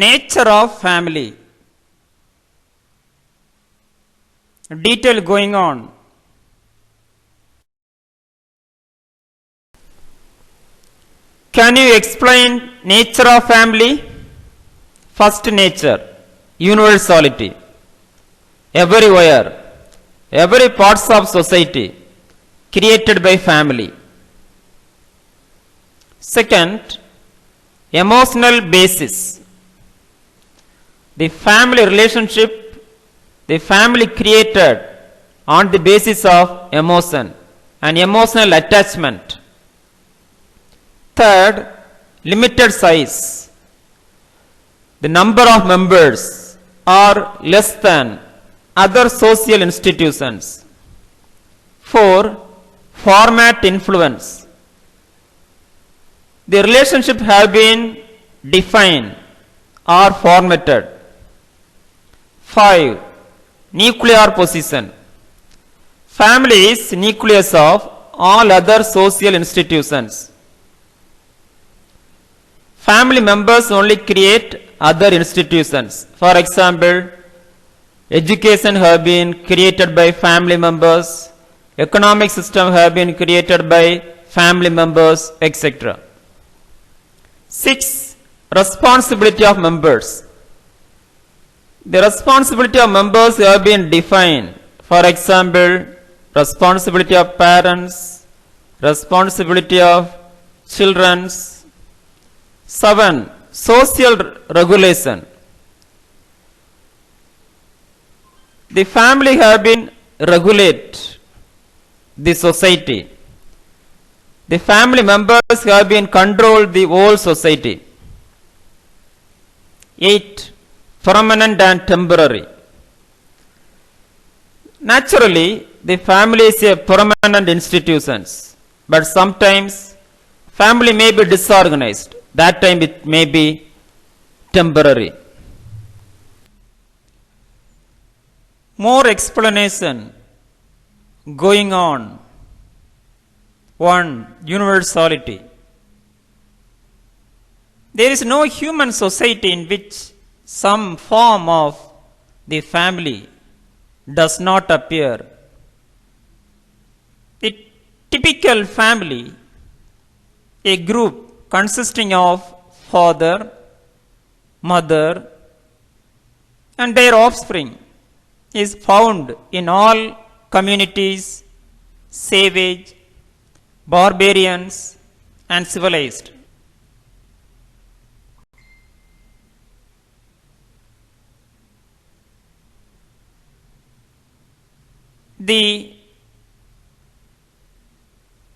Nature of family. Detail going on. Can you explain nature of family? First nature, universality. Everywhere, every parts of society created by family. Second, emotional basis. The family relationship, the family created on the basis of emotion and emotional attachment. Third, limited size. The number of members are less than other social institutions. 4. Format influence. The relationship have been defined or formatted. 5. Nuclear position. Family is nucleus of all other social institutions. Family members only create other institutions. For example, education have been created by family members, economic system have been created by family members, etc. 6. Responsibility of members. The responsibility of members have been defined. For example, responsibility of parents, responsibility of children. 7. Social regulation. The family have been regulate the society. The family members have been control the whole society. 8. Permanent and temporary. Naturally, the family is a permanent institutions, but sometimes family may be disorganized. That time it may be temporary. More explanation going on. 1. Universality. There is no human society in which some form of the family does not appear. The typical family, a group consisting of father, mother, and their offspring, is found in all communities, savage, barbarians, and civilized. The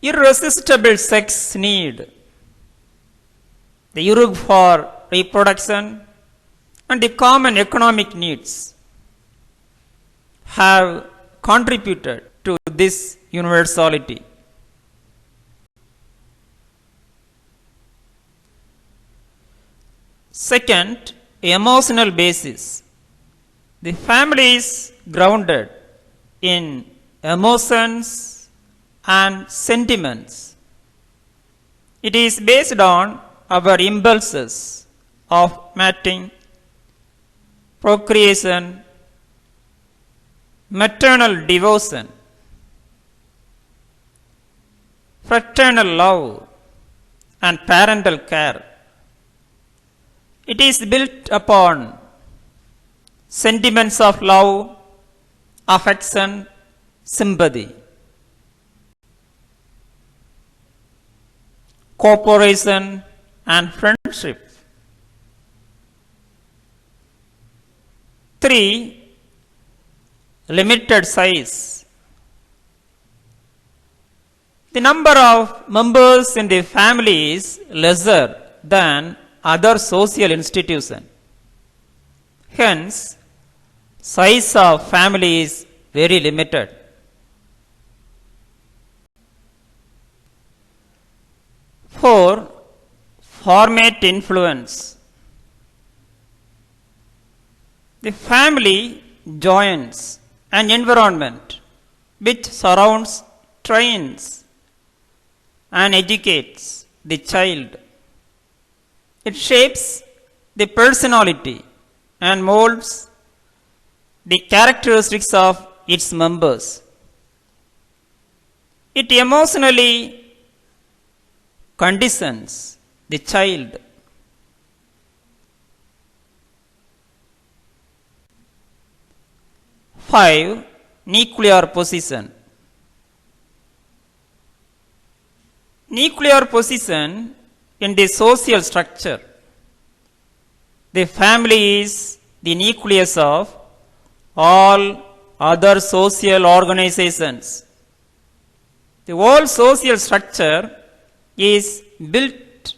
irresistible sex need, the urge for reproduction, and the common economic needs have contributed to this universality. Second, emotional basis. The family is grounded in emotions and sentiments. It is based on our impulses of mating, procreation, maternal devotion, fraternal love, and parental care. It is built upon sentiments of love, affection, sympathy, cooperation, and friendship. 3. Limited size. The number of members in the family is lesser than other social institutions. Hence, size of family is very limited. 4. Format influence. The family joins an environment which surrounds, trains, and educates the child. It shapes the personality and molds the characteristics of its members. It emotionally conditions the child. Five, nuclear position. Nuclear position in the social structure. The family is the nucleus of all other social organizations. The whole social structure is built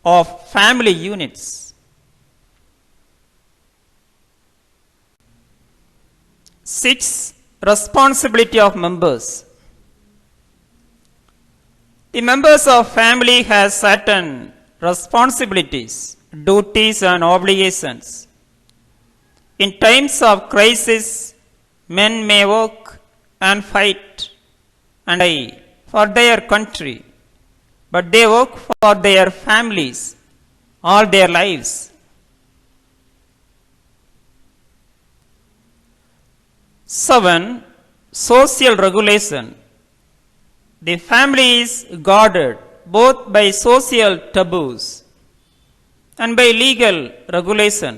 of family units. Six, responsibility of members. The members of family has certain responsibilities, duties and obligations. In times of crisis, men may work and fight and die for their country, but they work for their families all their lives. Seven, social regulation. The family is guarded both by social taboos and by legal regulation.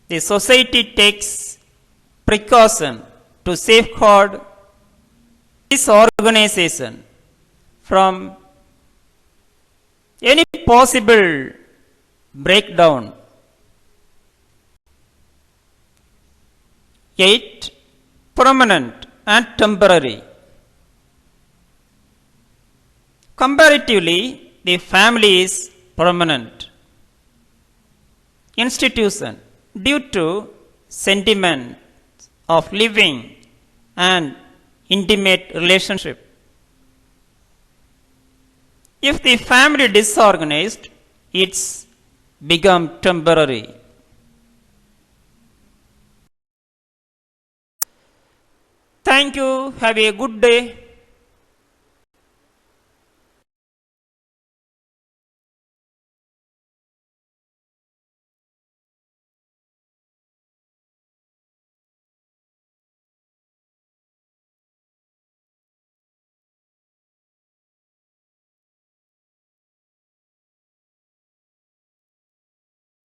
The society takes precaution to safeguard this organization from any possible breakdown. 8, permanent and temporary. Comparatively, the family is permanent institution due to sentiment of living and intimate relationship. If the family disorganized, it's become temporary. Thank you. Have a good day.